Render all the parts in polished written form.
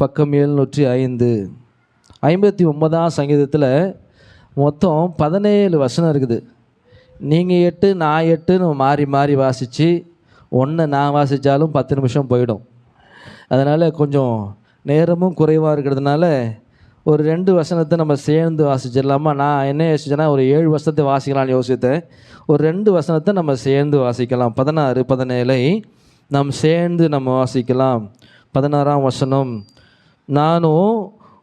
பக்கம் 705. 59ஆம் சங்கீதத்தில் மொத்தம் 17 வசனம் இருக்குது. நீங்கள் 8 நான் 8ன்னு மாறி மாறி வாசித்து ஒன்று நான் வாசித்தாலும் 10 நிமிஷம் போயிடும். அதனால் கொஞ்சம் நேரமும் குறைவாக இருக்கிறதுனால ஒரு 2 வசனத்தை நம்ம சேர்ந்து வாசிச்சிடலாமா? நான் என்ன யோசிச்சேன்னா ஒரு 7 வசனத்தை வாசிக்கலாம்னு யோசித்தேன். ஒரு 2 வசனத்தை நம்ம சேர்ந்து வாசிக்கலாம். 16, 17 நாம் சேர்ந்து நம்ம வாசிக்கலாம். 16ஆம் வசனம், நானும்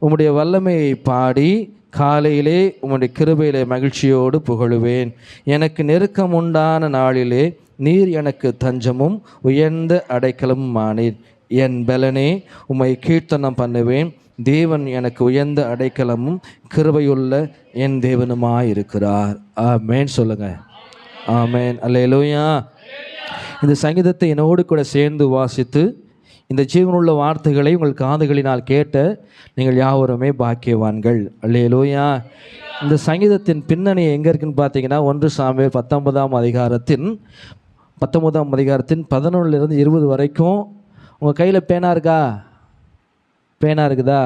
உம்முடைய வல்லமையை பாடி காலையிலே உம்முடைய கிருபையிலே மகிழ்ச்சியோடு புகழுவேன். எனக்கு நெருக்கம் உண்டான நாளிலே நீர் எனக்கு தஞ்சமும் உயர்ந்த அடைக்கலமும் ஆனீர். என் பலனே உம்மை கீர்த்தனம் பண்ணுவேன். தேவன் எனக்கு உயர்ந்த அடைக்கலமும் கிருபையுள்ள என் தேவனுமாயிருக்கிறார். ஆமேன் சொல்லுங்க. ஆமேன், அல்லேலூயா. இந்த சங்கீதத்தை என்னோடு கூட சேர்ந்து வாசித்து இந்த ஜீவனுள்ள வார்த்தைகளை உங்கள் காதுகளினால் கேட்ட நீங்கள் யாவருமே பாக்கியவான்கள். அல்லேலூயா. இந்த சங்கீதத்தின் பின்னணி எங்கே இருக்குன்னு பார்த்தீங்கன்னா 1 சாமுவேல் 19ஆம் அதிகாரத்தின் 11 20 வரைக்கும். உங்கள் கையில் பேனா இருக்கா? பேனா இருக்குதா?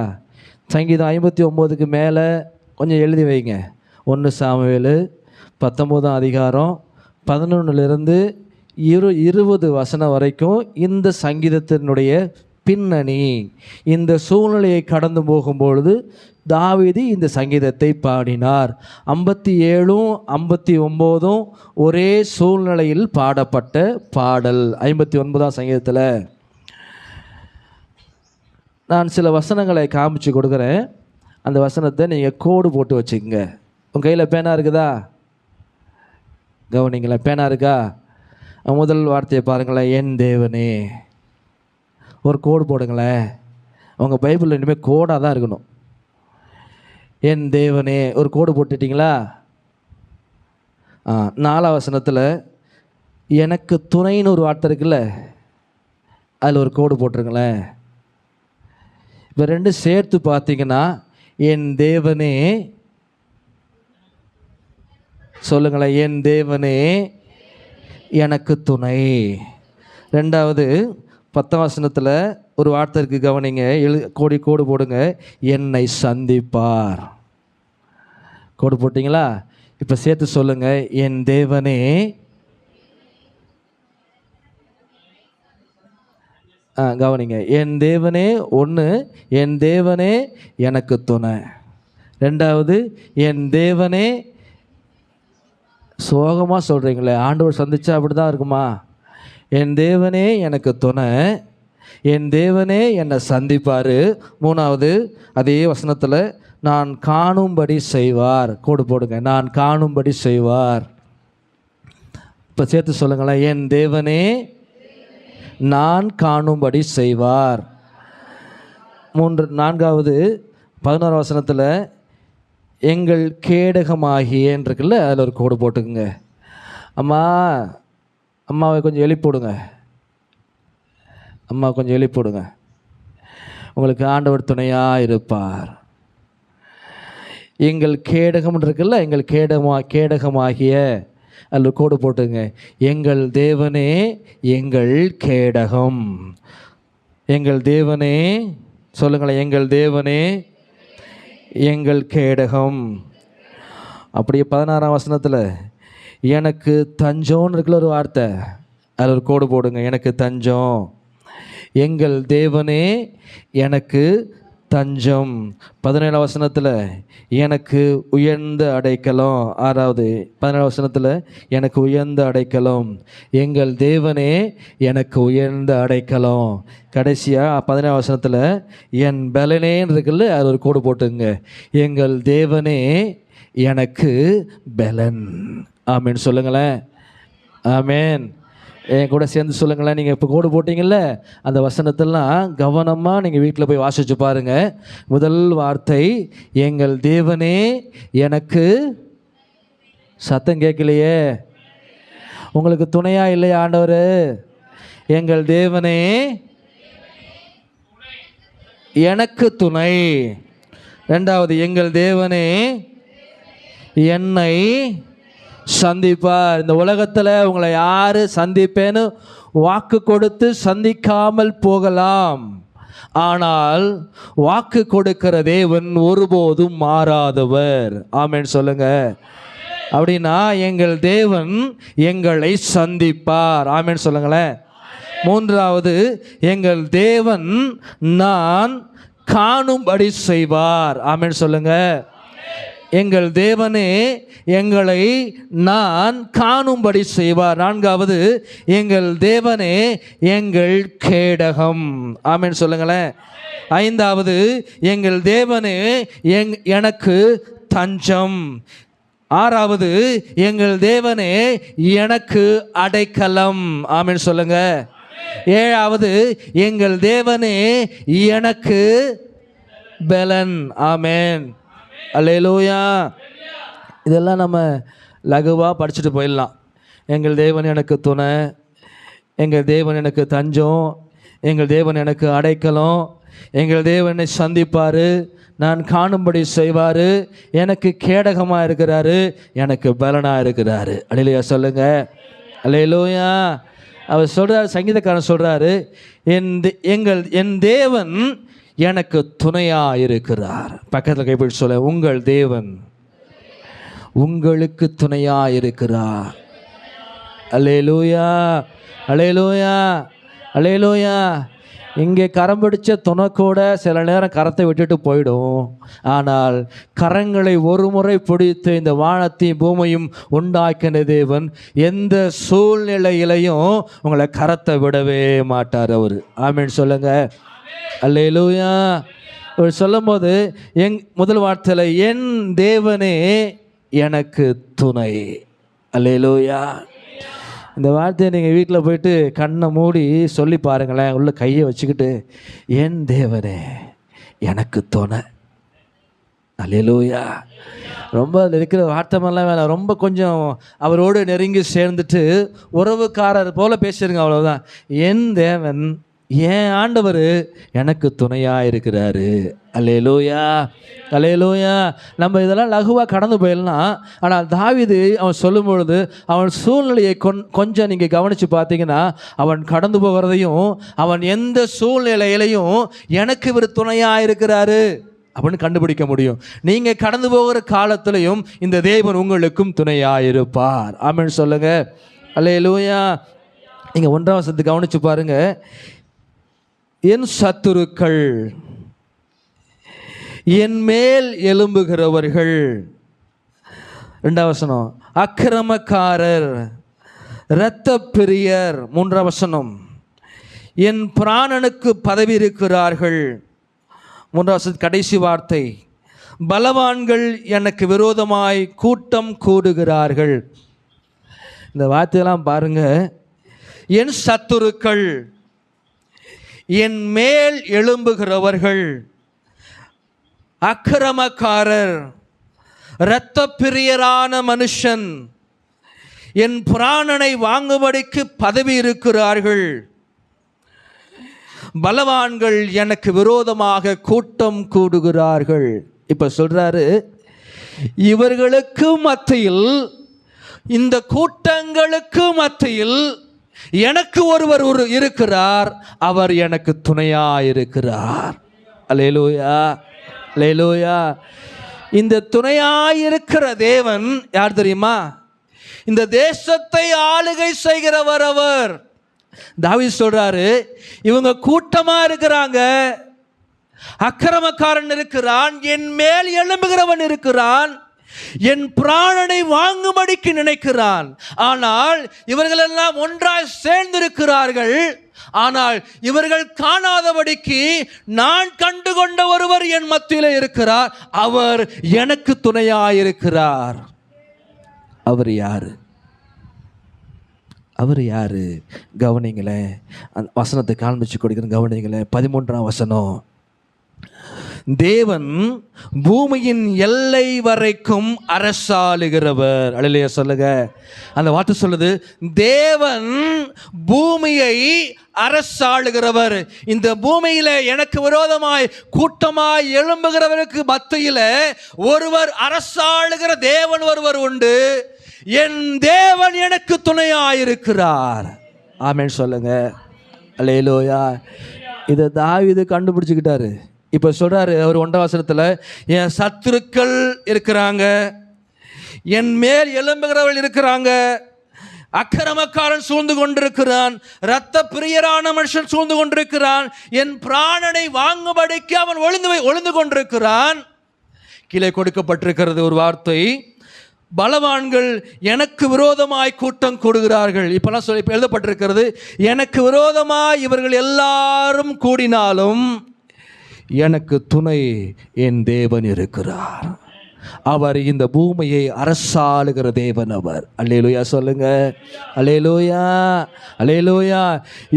சங்கீதம் 59க்கு மேலே கொஞ்சம் எழுதி வைங்க. 1 சாமுவேல் 19ஆம் அதிகாரம் 11 20 வசனம் வரைக்கும் இந்த சங்கீதத்தினுடைய பின்னணி. இந்த சூழ்நிலையை கடந்து போகும்பொழுது தாவீது இந்த சங்கீதத்தை பாடினார். 57 59 ஒரே சூழ்நிலையில் பாடப்பட்ட பாடல். 59ஆம் சங்கீதத்தில் நான் சில வசனங்களை காமிச்சு கொடுக்குறேன். அந்த வசனத்தை நீங்கள் கோடு போட்டு வச்சுக்கோங்க. உங்கள் கையில் பேனா இருக்குதா? கவனிங்களேன், பேனா இருக்கா? முதல் வார்த்தையை பாருங்களேன், என் தேவனே. ஒரு கோடு போடுங்களேன். உங்கள் பைபிளில் இனிமேல் கோடாக தான் இருக்கணும். என் தேவனே ஒரு கோடு போட்டுட்டிங்களா? 4ஆம் வசனத்தில் எனக்கு துணைன்னு ஒரு வார்த்தை இருக்குல்ல, அதில் ஒரு கோடு போட்டுருங்களேன். இப்போ 2 சேர்த்து பார்த்தீங்கன்னா என் தேவனே, சொல்லுங்களேன், என் தேவனே எனக்கு துணை. 2வது 10ஆம் வசனத்தில் ஒரு வார்த்தை இருக்குது, கவனிங்க. கோடு போடுங்க, என்னை சந்திப்பார். கோடு போட்டிங்களா? இப்போ சேர்த்து சொல்லுங்கள், என் தேவனே கவனிங்க. என் தேவனே 1, என் தேவனே எனக்கு துணை. 2வது என் தேவனே. சோகமாக சொல்கிறீங்களே, ஆண்டவர் சந்திச்சா அப்படி தான் இருக்குமா? என் தேவனே எனக்கு துணை, என் தேவனே என்னை சந்திப்பார். 3வது அதே வசனத்தில் நான் காணும்படி செய்வார். கோடு போடுங்க, நான் காணும்படி செய்வார். இப்போ சேர்த்து சொல்லுங்களேன், என் தேவனே நான் காணும்படி செய்வார். 4வது 11ஆம் வசனத்தில் எங்கள் கேடகமாகியன்னு இருக்குல்ல, அதில் ஒரு கோடு போட்டுக்குங்க. அம்மாவை கொஞ்சம் எழுப்பிவிடுங்க. அம்மா கொஞ்சம் எழுப்பிவிடுங்க. உங்களுக்கு ஆண்டவர் துணையாக இருப்பார். எங்கள் கேடகம் இருக்குல்ல, எங்கள் கேடகமாகிய அதில் கோடு போட்டுங்க. எங்கள் தேவனே எங்கள் கேடகம். எங்கள் தேவனே, சொல்லுங்களேன், எங்கள் தேவனே எங்கள் கேடகம். அப்படியே 16ஆம் வசனத்தில் எனக்கு தஞ்சம்னு இருக்குல்ல ஒரு வார்த்தை, அதில் ஒரு கோடு போடுங்க. எனக்கு தஞ்சம். எங்கள் தேவனே எனக்கு தஞ்சம். 17ஆம் வசனத்தில் எனக்கு உயர்ந்த அடைக்கலம். 17ஆம் வசனத்தில் எனக்கு உயர்ந்த அடைக்கலம். எங்கள் தேவனே எனக்கு உயர்ந்த அடைக்கலம். கடைசியாக 17ஆம் வசனத்தில் என் பலனேன்னு இருக்குல்ல, அது ஒரு கோடு போட்டுங்க. எங்கள் தேவனே எனக்கு பலன். ஆமேன் சொல்லுங்களேன். ஆமேன். என் கூட சேர்ந்து சொல்லுங்களேன். நீங்கள் இப்போ கோடு போட்டிங்கல்ல, அந்த வசனத்தெல்லாம் கவனமாக நீங்கள் வீட்டில் போய் வாசிச்சு பாருங்கள். முதல் வார்த்தை எங்கள் தேவனே எனக்கு. சத்தம் கேட்கலையே, உங்களுக்கு துணையாக இல்லையா ஆண்டவர்? எங்கள் தேவனே எனக்கு துணை. 2வது எங்கள் தேவனே என்னை சந்திப்பார். இந்த உலகத்தில் உங்களை யார் சந்திப்பேன்னு வாக்கு கொடுத்து சந்திக்காமல் போகலாம். ஆனால் வாக்கு கொடுக்கிற தேவன் ஒருபோதும் மாறாதவர். ஆமென் சொல்லுங்க. அப்படின்னா எங்கள் தேவன் எங்களை சந்திப்பார். ஆமென் சொல்லுங்களேன். மூன்றாவது, எங்கள் தேவன் நான் காணும்படி செய்வார். ஆமென் சொல்லுங்க. எங்கள் தேவனே எங்களை நான் காணும்படி செய்வார். நான்காவது, எங்கள் தேவனே எங்கள் கேடகம். ஆமென் சொல்லுங்களேன். ஐந்தாவது, எங்கள் தேவனே எனக்கு தஞ்சம். ஆறாவது, எங்கள் தேவனே எனக்கு அடைக்கலம். ஆமென் சொல்லுங்க. ஏழாவது, எங்கள் தேவனே எனக்கு பெலன். ஆமென். அல்லேலூயா. இதெல்லாம் நம்ம லகுவாக படிச்சுட்டு போயிடலாம். எங்கள் தேவன் எனக்கு துணை, எங்கள் தேவன் எனக்கு தஞ்சம், எங்கள் தேவன் எனக்கு அடைக்கலம், எங்கள் தேவனை சந்திப்பார், நான் காணும்படி செய்வார், எனக்கு கேடகமாக இருக்கிறாரு, எனக்கு பலனாக இருக்கிறாரு. அல்லேலூயா சொல்லுங்க. அல்லேலூயா. அவர் சொல்கிறார், சங்கீதக்காரன் சொல்கிறாரு, என் தேவன் எனக்கு துணையாக இருக்கிறார். பக்கத்தில் கைப்பிடிச்சு சொல்ல, உங்கள் தேவன் உங்களுக்கு துணையாக இருக்கிறார். அல்லேலூயா, அல்லேலூயா, அல்லேலூயா. இங்கே கரம் பிடிச்ச துணைக்கூட சில நேரம் கரத்தை விட்டுட்டு போயிடும். ஆனால் கரங்களை ஒரு முறை பிடித்து இந்த வானத்தையும் பூமியும் உண்டாக்கின தேவன் எந்த சூழ்நிலையிலையும் உங்களை கரத்தை விடவே மாட்டார் அவர். ஆமென் சொல்லுங்க. அல்லேலூயா. அவர் சொல்லும் போது முதல் வார்த்தையில் என் தேவனே எனக்கு துணை. அல்லேலூயா. இந்த வார்த்தையை நீங்கள் வீட்டில் போயிட்டு கண்ணை மூடி சொல்லி பாருங்களேன். உள்ள கையை வச்சுக்கிட்டு, என் தேவனே எனக்கு துணை. அல்லேலூயா. ரொம்ப அதில் இருக்கிற வார்த்தைமெல்லாம் வேலை, ரொம்ப கொஞ்சம் அவரோடு நெருங்கி சேர்ந்துட்டு உறவுக்காரர் போல் பேசிடுங்க, அவ்வளோதான். என் தேவன், என் ஆண்டவர் எனக்கு துணையாக இருக்கிறாரு. அல்லேலூயா, அல்லேலூயா. நம்ம இதெல்லாம் லகுவாக கடந்து போயிடலாம். ஆனால் தாவீது அவன் சொல்லும் பொழுது அவன் சூழ்நிலையை கொஞ்சம் நீங்கள் கவனித்து பார்த்தீங்கன்னா, அவன் கடந்து போகிறதையும் அவன் எந்த சூழ்நிலையிலையும் எனக்கு இவர் துணையாக இருக்கிறாரு அப்படின்னு கண்டுபிடிக்க முடியும். நீங்கள் கடந்து போகிற காலத்திலையும் இந்த தேவன் உங்களுக்கும் துணையாக இருப்பார். ஆமென் சொல்லுங்க. அல்லேலூயா. நீங்கள் 1ஆம் வசனத்தை கவனித்து பாருங்க. என் சத்துருக்கள் என் மேல் எழும்புகிறவர்கள். 2ஆம் வசனம், அக்கிரமக்காரர், இரத்த பிரியர். 3ஆம் வசனம், என் பிராணனுக்கு பதவி இருக்கிறார்கள். 3ஆம் வசனம் கடைசி வார்த்தை, பலவான்கள் எனக்கு விரோதமாய் கூட்டம் கூடுகிறார்கள். இந்த வார்த்தையெல்லாம் பாருங்க. என் சத்துருக்கள், என் மேல் எழும்புகிறவர்கள், அக்கிரமக்காரர், இரத்த பிரியரான மனுஷன், என் பிராணனை வாங்கும்படிக்கு பதவி இருக்கிறார்கள், பலவான்கள் எனக்கு விரோதமாக கூட்டம் கூடுகிறார்கள். இப்ப சொல்றாரு, இவர்களுக்கு மத்தியில், இந்த கூட்டங்களுக்கு மத்தியில் எனக்கு ஒருவர் இருக்கிறார், அவர் எனக்கு துணையா இருக்கிறார். அல்லேலூயா, அல்லேலூயா. இந்த துணையாயிருக்கிற தேவன் யார் தெரியுமா? இந்த தேசத்தை ஆளுகை செய்கிறவர் அவர். தாவீது சொல்றாரு, இவங்க கூட்டமா இருக்கிறாங்க, அக்கிரமக்காரன் இருக்கிறான், என் மேல் எழும்புகிறவன் இருக்கிறான், என் பிராணனை வாங்கும்படிக்கு நினைக்கிறான். ஆனால் இவர்கள் எல்லாம் ஒன்றாய் சேர்ந்திருக்கிறார்கள். ஆனால் இவர்கள் காணாதபடிக்கு நான் கண்டுகொண்ட ஒருவர் என் மத்தியில் இருக்கிறார், அவர் எனக்கு துணையாயிருக்கிறார். அவர் யாரு? அவர் யாரு? கவனிங்களேன். அந்த வசனத்தை காண்பிச்சு கொடுக்கிறேன், கவனிங்களேன். 13ஆம் வசனம், தேவன் பூமியின் எல்லை வரைக்கும் அரசாளுகிறவர். அல்லேலூயா சொல்லுங்க. அந்த வார்த்தை சொல்லுது, தேவன் பூமியை அரசாளுகிறவர். இந்த பூமியில எனக்கு விரோதமாய் கூட்டமாய் எழும்புகிறவருக்கு மத்தியில ஒருவர் அரசாளுகிற தேவன் ஒருவர் உண்டு. என் தேவன் எனக்கு துணையாயிருக்கிறார். ஆமென் சொல்லுங்க. அல்லேலூயா. இதை தாவீது கண்டுபிடிச்சுக்கிட்டாரு. இப்போ சொல்றாரு அவர் 1ஆம் வசனத்தில், என் சத்துருக்கள் இருக்கிறாங்க, என் மேல் எழும்புகிறவர்கள் இருக்கிறாங்க, அக்கிரமக்காரன் சூழ்ந்து கொண்டிருக்கிறான், இரத்த பிரியரான மனுஷன் சூழ்ந்து கொண்டிருக்கிறான், என் பிராணனை வாங்கும்படிக்கு அவன் ஒளிந்து கொண்டிருக்கிறான். கீழே கொடுக்கப்பட்டிருக்கிறது ஒரு வார்த்தை, பலவான்கள் எனக்கு விரோதமாய் கூட்டம் கூடுகிறார்கள். இப்பெல்லாம் சொல்லி இப்போ எழுதப்பட்டிருக்கிறது, எனக்கு விரோதமாய் இவர்கள் எல்லாரும் கூடினாலும் எனக்கு துணை என் தேவன் இருக்கிறார். அவர் இந்த பூமியை அரசாளுகிற தேவன் அவர். அல்லேலூயா சொல்லுங்க, அல்லேலூயா, அல்லேலூயா.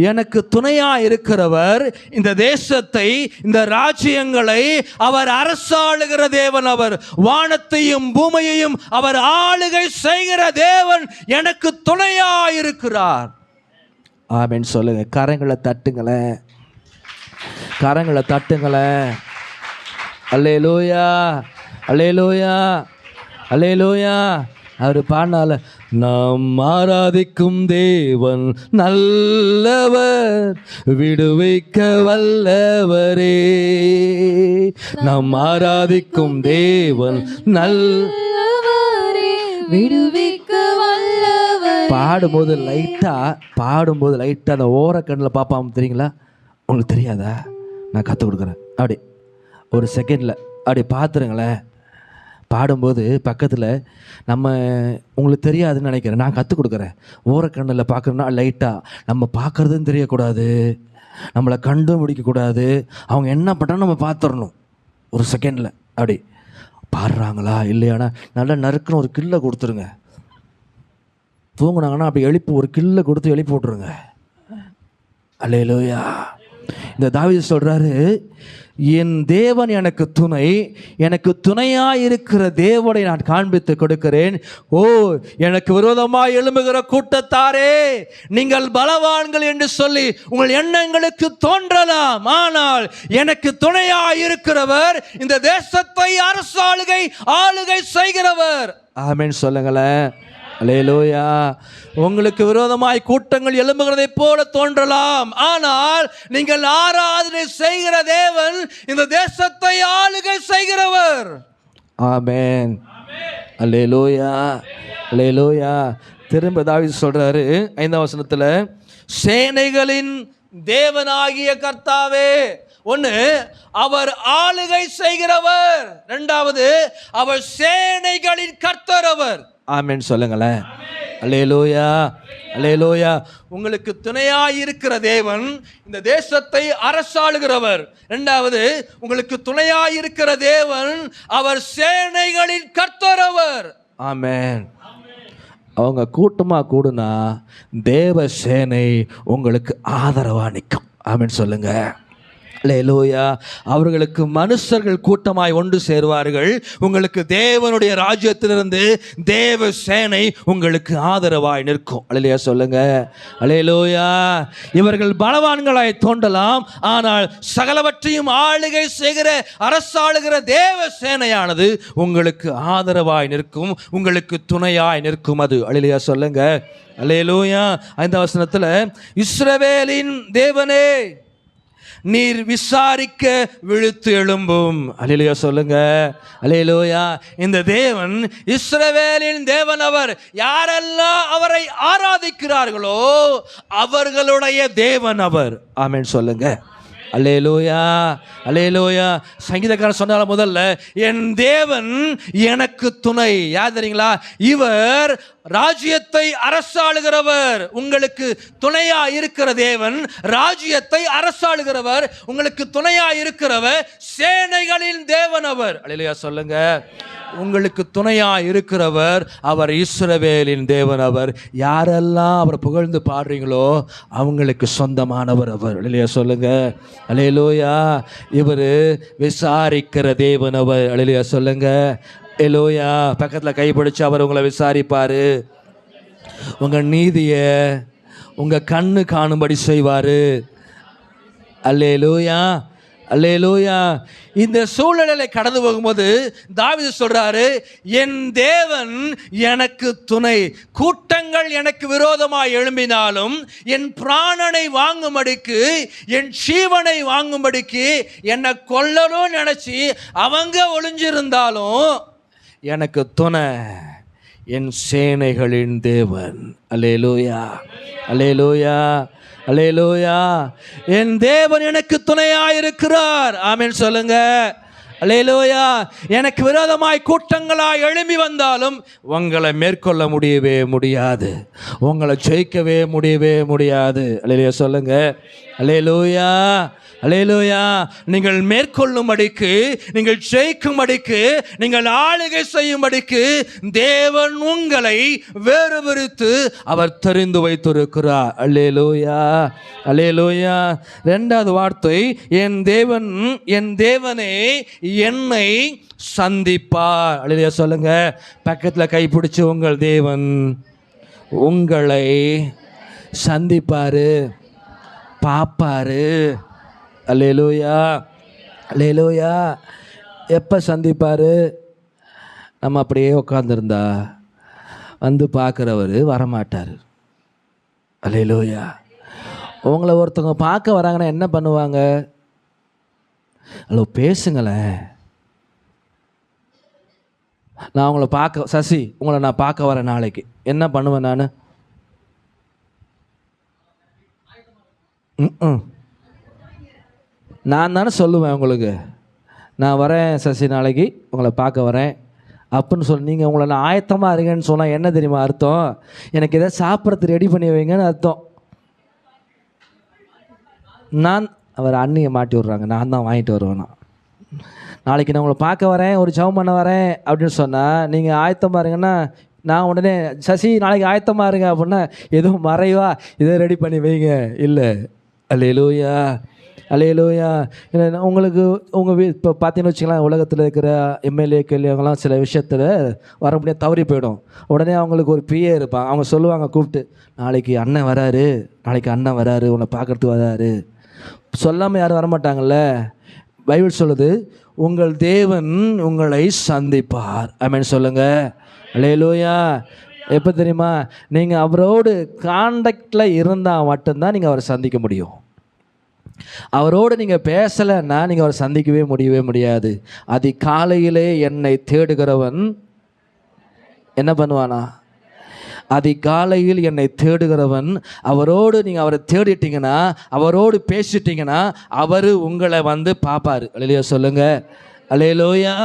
எனக்கு துணையா இருக்கிறவர், இந்த தேசத்தை, இந்த ராஜ்யங்களை அவர் அரசாளுகிற தேவன் அவர். வானத்தையும் பூமியையும் அவர் ஆளுகை செய்கிற தேவன் எனக்கு துணையா இருக்கிறார். ஆமென் சொல்லுங்க. கரங்களை தட்டுங்களேன், கரங்களை தட்டுங்களேன். அல்லேலூயா, அல்லேலூயா, அல்லேலூயா. அவர் பாடினால, நாம் ஆராதிக்கும் தேவன் நல்லவர், விடுவிக்க வல்லவரே. நாம் ஆராதிக்கும் தேவன் நல்லவரே, விடுவிக்க வல்லவரே. பாடும்போது லைட்டா அந்த ஓரக்கண்ணில் பார்ப்பாம தெரியுங்களா? உங்களுக்கு தெரியாதா? நான் கற்றுக் கொடுக்குறேன். அப்படி ஒரு செகண்டில் அப்படி பார்த்துருங்களேன். பாடும்போது பக்கத்தில் நம்ம, உங்களுக்கு தெரியாதுன்னு நினைக்கிறேன், நான் கற்றுக் கொடுக்குறேன். ஓரக்கண்ணில் பார்க்குறோன்னா லைட்டாக நம்ம பார்க்குறதுன்னு தெரியக்கூடாது, நம்மளை கண்டும் பிடிக்கக்கூடாது. அவங்க என்ன பண்ணாலும் நம்ம பார்த்துடணும் ஒரு செகண்டில். அப்படி பாடுறாங்களா இல்லையானா நல்லா நறுக்குன்னு ஒரு கில்லை கொடுத்துருங்க. தூங்குனாங்கன்னா அப்படி எழுப்பி ஒரு கில்லை கொடுத்து எழுப்பி விட்ருங்க. அல்லேலூயா. இந்த தாவீது சொல்கிறாரு, என் தேவன் எனக்கு துணை, எனக்கு துணையாக இருக்கிற தேவனை நான் காண்பித்து கொடுக்கிறேன். ஓ, எனக்கு விரோதமாக எழும்புகிற கூட்டத்தாரே, நீங்கள் பலவான்கள் என்று சொல்லி உங்கள் எண்ணங்களுக்கு தோன்றலாம், ஆனால் எனக்கு துணையாக இருக்கிறவர், இந்த தேசத்தை ஆளுகை செய்கிறவர். ஆமென் சொல்லுங்களேன். அல்லேலூயா. உங்களுக்கு விரோதமாய் கூட்டங்கள் எழும்புகிறதை போல தோன்றலாம், ஆனால் நீங்கள் ஆராதனை செய்கிற தேவன் இந்த தேசத்தை ஆளுகை செய்கிறவர். ஆமென். அல்லேலூயா, அல்லேலூயா. திரும்ப தாவீது சொல்றாரு 5ஆம் வசனத்துல, சேனைகளின் தேவனாகிய கர்த்தாவே. ஒன்று, அவர் ஆளுகை செய்கிறவர். இரண்டாவது, அவர் சேனைகளின் கர்த்தர் அவர். ஆமென் சொல்லுங்களேன். அல்லேலூயா, அல்லேலூயா. உங்களுக்கு துணையாய் இருக்கிற தேவன் இந்த தேசத்தை அரசாளுகிறவர். இரண்டாவது, உங்களுக்கு துணையாய் இருக்கிற தேவன் அவர் சேனைகளின் கர்த்தர் அவர். ஆமென். அவங்க கூட்டமாக கூடுனா தேவ சேனை உங்களுக்கு ஆதரவா நிற்கும். ஆமென் சொல்லுங்க. அல்லேலூயா. அவர்களுக்கு மனுஷர்கள் கூட்டமாய் ஒன்று சேருவார்கள். உங்களுக்கு தேவனுடைய ராஜ்யத்திலிருந்து தேவ சேனை உங்களுக்கு ஆதரவாய் நிற்கும். அல்லேலூயா சொல்லுங்க. அல்லேலூயா. இவர்கள் பலவான்களாய் தோன்றலாம், ஆனால் சகலவற்றையும் ஆளுகை செய்கிற அரசாளுகிற தேவ சேனையானது உங்களுக்கு ஆதரவாய் நிற்கும், உங்களுக்கு துணையாய் நிற்கும். அது அல்லேலூயா சொல்லுங்க. அல்லேலூயா. 5ஆம் வசனத்துல, இஸ்ரவேலின் தேவனே, நீர் விசாரிக்க விழித்து எழும்பும். அல்லேலூயா சொல்லுங்க. அல்லேலூயா. இந்த தேவன் இஸ்ரவேலின் தேவன். அவர் யாரெல்லாம் அவரை ஆராதிக்கிறார்களோ அவர்களுடைய தேவன் அவர். ஆமென் சொல்லுங்க. அல்லேலூயா, அல்லேலூயா. சங்கீதக்காரன் சொன்னால முதல்ல, என் தேவன் எனக்கு துணை. யார் தெரியுங்களா? இவர் ராஜ்யத்தை அரசாளுகிறவர். உங்களுக்கு துணையா இருக்கிற தேவன் ராஜ்யத்தை அரசாளுகிறவர், உங்களுக்கு துணையா இருக்கிறவர் சேனைகளின் தேவன் அவர். அல்லேலூயா சொல்லுங்க. உங்களுக்கு துணையா இருக்கிறவர் அவர் இஸ்ரவேலின் தேவன் அவர். யாரெல்லாம் அவர் புகழ்ந்து பாடுறீங்களோ அவங்களுக்கு சொந்தமானவர் அவர். அல்லேலூயா சொல்லுங்க. அல்லேலூயா. இவர் விசாரிக்கிற தேவன் அவர். அல்லேலூயா சொல்லுங்க. அல்லேலூயா. பக்கத்தில் கைப்பிடிச்சு அவர் உங்களை விசாரிப்பாரு. உங்க நீதியை உங்க கண்ணு காணும்படி செய்வாரு. அல்லேலூயா, அல்லேலூயா. இந்த சூழ்நிலையில கடந்து போகும்போது தாவீது சொல்றாரு, என் தேவன் எனக்கு துணை. கூட்டங்கள் எனக்கு விரோதமாய் எழும்பினாலும் என் பிராணனை வாங்கும்படிக்கு, என் ஜீவனை வாங்கும்படிக்கு, என்னை கொல்லணும் நினைச்சு அவங்க ஒளிஞ்சிருந்தாலும் எனக்கு துணை என் சேனைகளின் தேவன். அல்லேலூயா, அல்லேலூயா, அல்லேலூயா. என் தேவன் எனக்கு துணையாயிருக்கிறார். ஆமென் சொல்லுங்க. அல்லேலூயா. எனக்கு விரோதமாய் கூட்டங்களாய் எழும்பி வந்தாலும் உங்களை மேற்கொள்ள முடியவே முடியாது, உங்களை ஜெயிக்கவே முடியவே முடியாது. அல்லேலூயா சொல்லுங்க. அல்லேலூயா, அல்லேலூயா. நீங்கள் மேற்கொள்ளும்படிக்கு, நீங்கள் ஜெயிக்கும்படிக்கு, நீங்கள் ஆளுகை செய்யும்படிக்கு தேவன் உங்களை வேறு பிரித்து அவர் தெரிந்து வைத்திருக்கிறார். அல்லேலூயா, அல்லேலூயா. இரண்டாவது வார்த்தை, என் தேவன், என் தேவனே என்னை சந்திப்பார். அல்லேலூயா சொல்லுங்க. பக்கத்தில் கைப்பிடிச்சு, உங்கள் தேவன் உங்களை சந்திப்பாரு, பாப்பாரு. அல்லேலூயா, அல்லேலூயா. எப்போ சந்திப்பார்? நம்ம அப்படியே உட்காந்துருந்தா வந்து பார்க்குறவர் வரமாட்டார். அல்லேலூயா. உங்களை ஒருத்தவங்க பார்க்க வராங்கன்னா என்ன பண்ணுவாங்க? ஹலோ பேசுங்களேன். நான் உங்களை பார்க்க, சசி உங்களை நான் பார்க்க வரேன் நாளைக்கு, என்ன பண்ணுவேன் நான்? நான் தானே சொல்லுவேன் உங்களுக்கு, நான் வரேன் சசி நாளைக்கு உங்களை பார்க்க வரேன் அப்படின்னு சொல்லி. நீங்கள் உங்களை நான் ஆயத்தமாக இருங்கன்னு சொன்னால் என்ன தெரியுமா அர்த்தம்? எனக்கு எதாவது சாப்பிட்றது ரெடி பண்ணி வைங்கன்னு அர்த்தம். நான் அவர் அண்ணியை மாட்டி விட்றாங்க, நான் தான் வாங்கிட்டு வருவேன். நாளைக்கு நான் உங்களை பார்க்க வரேன், ஒரு ஜெபம் பண்ண வரேன் அப்படின்னு சொன்னால் நீங்கள் ஆயத்தமாக இருங்கன்னா நான் உடனே சசி நாளைக்கு ஆயத்தமாக இருங்க அப்படின்னா எதுவும் மறைவா இதை ரெடி பண்ணி வைங்க இல்லை. அல்லேலூயா, அல்லேலூயா. உங்களுக்கு உங்கள் இப்போ பார்த்தீங்கன்னு வச்சுக்கலாம், உலகத்தில் இருக்கிற எம்எல்ஏக்கள் இவங்கெல்லாம் சில விஷயத்தில் வர முடியாது, தவறி போயிடும். உடனே அவங்களுக்கு ஒரு பிஏ இருப்பாங்க, அவங்க சொல்லுவாங்க கூப்பிட்டு, நாளைக்கு அண்ணன் வராரு, நாளைக்கு அண்ணன் வராரு, உன்னை பார்க்கறதுக்கு வராரு. சொல்லாமல் யாரும் வரமாட்டாங்கல்ல. பைபிள் சொல்லுது, உங்கள் தேவன் உங்களை சந்திப்பார். ஆமென் சொல்லுங்க. அல்லேலூயா. எப்போ தெரியுமா? நீங்கள் அவரோடு கான்டாக்டில் இருந்தால் மட்டும்தான் நீங்கள் அவரை சந்திக்க முடியும். அவரோடு நீங்கள் பேசலைன்னா நீங்கள் அவரை சந்திக்கவே முடியாது. அதிகாலையிலே என்னை தேடுகிறவன் என்ன பண்ணுவானா? அதிகாலையில் என்னை தேடுகிறவன், அவரோடு நீங்கள் அவரை தேடிட்டீங்கன்னா, அவரோடு பேசிட்டீங்கன்னா அவர் உங்களை வந்து பார்ப்பார். அல்லேலூயா சொல்லுங்க. அல்லேலூயா.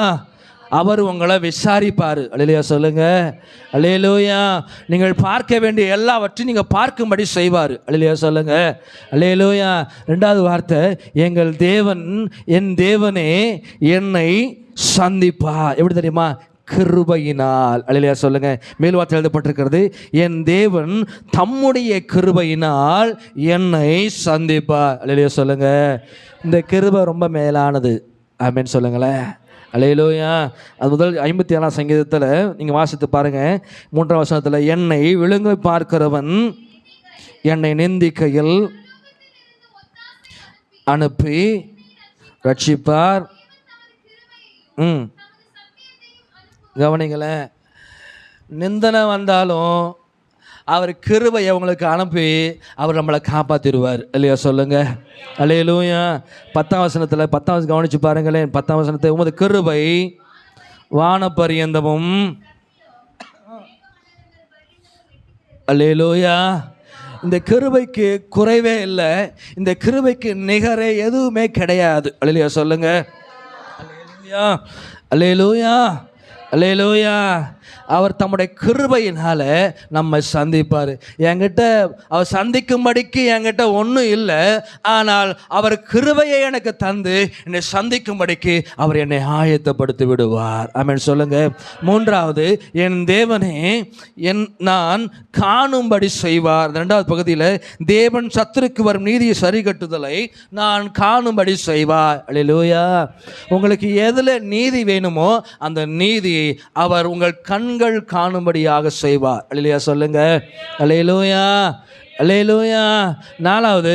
அவர் உங்களை விசாரிப்பார். அல்லேலூயா சொல்லுங்க. அல்லேலூயா. நீங்கள் பார்க்க வேண்டிய எல்லாவற்றையும் நீங்கள் பார்க்கும்படி செய்வார். அல்லேலூயா சொல்லுங்க. அல்லேலூயா. ரெண்டாவது வார்த்தை, எங்கள் தேவன், என் தேவனே என்னை சந்திப்பார். எப்படி தெரியுமா? கிருபையினால். அல்லேலூயா சொல்லுங்க. மேல் வார்த்தை எழுதப்பட்டிருக்கிறது, என் தேவன் தம்முடைய கிருபையினால் என்னை சந்திப்பார். அல்லேலூயா சொல்லுங்க. இந்த கிருபை ரொம்ப மேலானது. ஆமென் சொல்லுங்களேன். அல்லேலூயா. அது முதல் 57ஆம் சங்கீதத்தில் நீங்கள் வாசித்து பாருங்கள், 3ஆம் வசனத்தில், என்னை விழுங்கி பார்க்கிறவன் என்னை நிந்திக்கையில் அனுப்பி ரட்சிப்பார். கவனிங்களேன். நிந்தனை வந்தாலும் அவர் கிருபையை உங்களுக்கு அனுப்பி அவர் நம்மளை காப்பாற்றிடுவார். இல்லையா சொல்லுங்க. அல்லேலூயா. 10ஆம் வசனத்தில், 10ஆம் கவனித்து பாருங்களேன். 10ஆம் வசனத்தை, உமது கிருபை வானபரியந்தமும். அல்லேலூயா. இந்த கிருபைக்கு குறைவே இல்லை, இந்த கிருபைக்கு நிகரே எதுவுமே கிடையாது. அல்லேலூயா சொல்லுங்க. அல்லேலூயா, அல்லேலூயா, அல்லேலூயா. அவர் தம்முடைய கிருபையினால நம்மை சந்திப்பார். என்கிட்ட அவர் சந்திக்கும்படிக்கு என்கிட்ட ஒன்றும் இல்லை, ஆனால் அவர் கிருபையை எனக்கு தந்து என்னை சந்திக்கும்படிக்கு அவர் என்னை ஆயத்தப்படுத்தி விடுவார். ஆமென் சொல்லுங்க. மூன்றாவது, என் தேவனே நான் காணும்படி செய்வார். இரண்டாவது பகுதியில், தேவன் சத்துருக்கு வரும் நீதியை சரி கட்டுதலை நான் காணும்படி செய்வார். அல்லேலூயா. உங்களுக்கு எதில் நீதி வேணுமோ அந்த நீதியை அவர் உங்கள் கண்கள் காணும்படியாக செய்வார். அல்லேலூயா சொல்லுங்க. அல்லேலூயா, அல்லேலூயா. நாலாவது,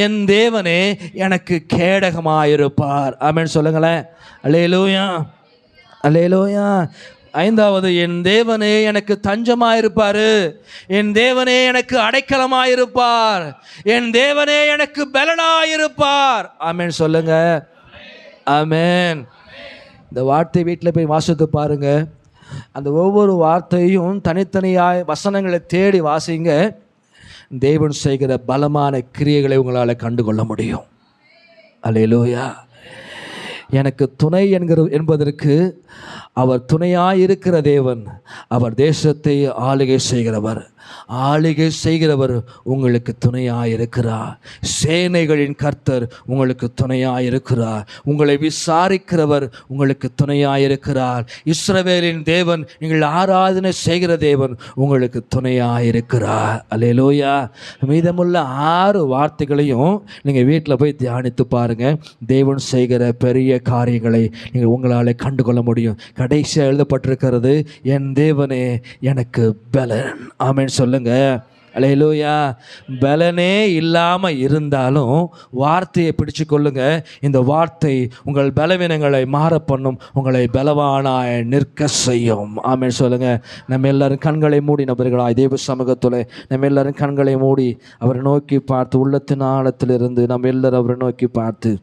என் தேவனே எனக்கு கேடகமாயிருப்பார். ஆமென் சொல்லுங்களேன். அல்லேலூயா, அல்லேலூயா. ஐந்தாவது, என் தேவனே எனக்கு தஞ்சமாயிருப்பார். என் தேவனே எனக்கு அடைக்கலமாயிருப்பார். என் தேவனே எனக்கு பலனாயிருப்பார். ஆமென் சொல்லுங்க. ஆமென். இந்த வார்த்தை வீட்டில் போய் வாசித்து பாருங்க. அந்த ஒவ்வொரு வார்த்தையும் தனித்தனியாய் வசனங்களை தேடி வாசிங்க. தேவன் செய்கிற பலமான கிரியைகளை உங்களால் கண்டுகொள்ள முடியும். அல்லேலூயா. எனக்கு துணை என்பதற்கு அவர் துணையாயிருக்கிற தேவன். அவர் தேசத்தை ஆளுகை செய்கிறவர். ஆளுகை செய்கிறவர் உங்களுக்கு துணையாயிருக்கிறார். சேனைகளின் கர்த்தர் உங்களுக்கு துணையாயிருக்கிறார். உங்களை விசாரிக்கிறவர் உங்களுக்கு துணையாயிருக்கிறார். இஸ்ரவேலின் தேவன், நீங்கள் ஆராதனை செய்கிற தேவன் உங்களுக்கு துணையாயிருக்கிறார். அல்லேலூயா. மீதமுள்ள 6 வார்த்தைகளையும் நீங்கள் வீட்டில் போய் தியானித்து பாருங்கள். தேவன் செய்கிற பெரிய காரியங்களை நீங்கள் உங்களால் கண்டுகொள்ள முடியும். கடைசியாக எழுதப்பட்டிருக்கிறது, என் தேவனே எனக்கு பலன். ஆமென் சொல்லுங்க. அல்லேலூயா. பலனே இல்லாமல் இருந்தாலும் வார்த்தையை பிடிச்சு கொள்ளுங்க. இந்த வார்த்தை உங்கள் பலவீனங்களை மாற பண்ணும், உங்களை பலவானாய் நிற்க செய்யும். ஆமென் சொல்லுங்க. நம்ம எல்லாரும் கண்களை மூடி நபர்களாய் தேவ சமூகத்தில் நம்ம எல்லாரும் கண்களை மூடி அவரை நோக்கி பார்த்து, உள்ளத்தின் ஆழத்திலிருந்து நம்ம எல்லாரும் அவரை நோக்கி பார்த்து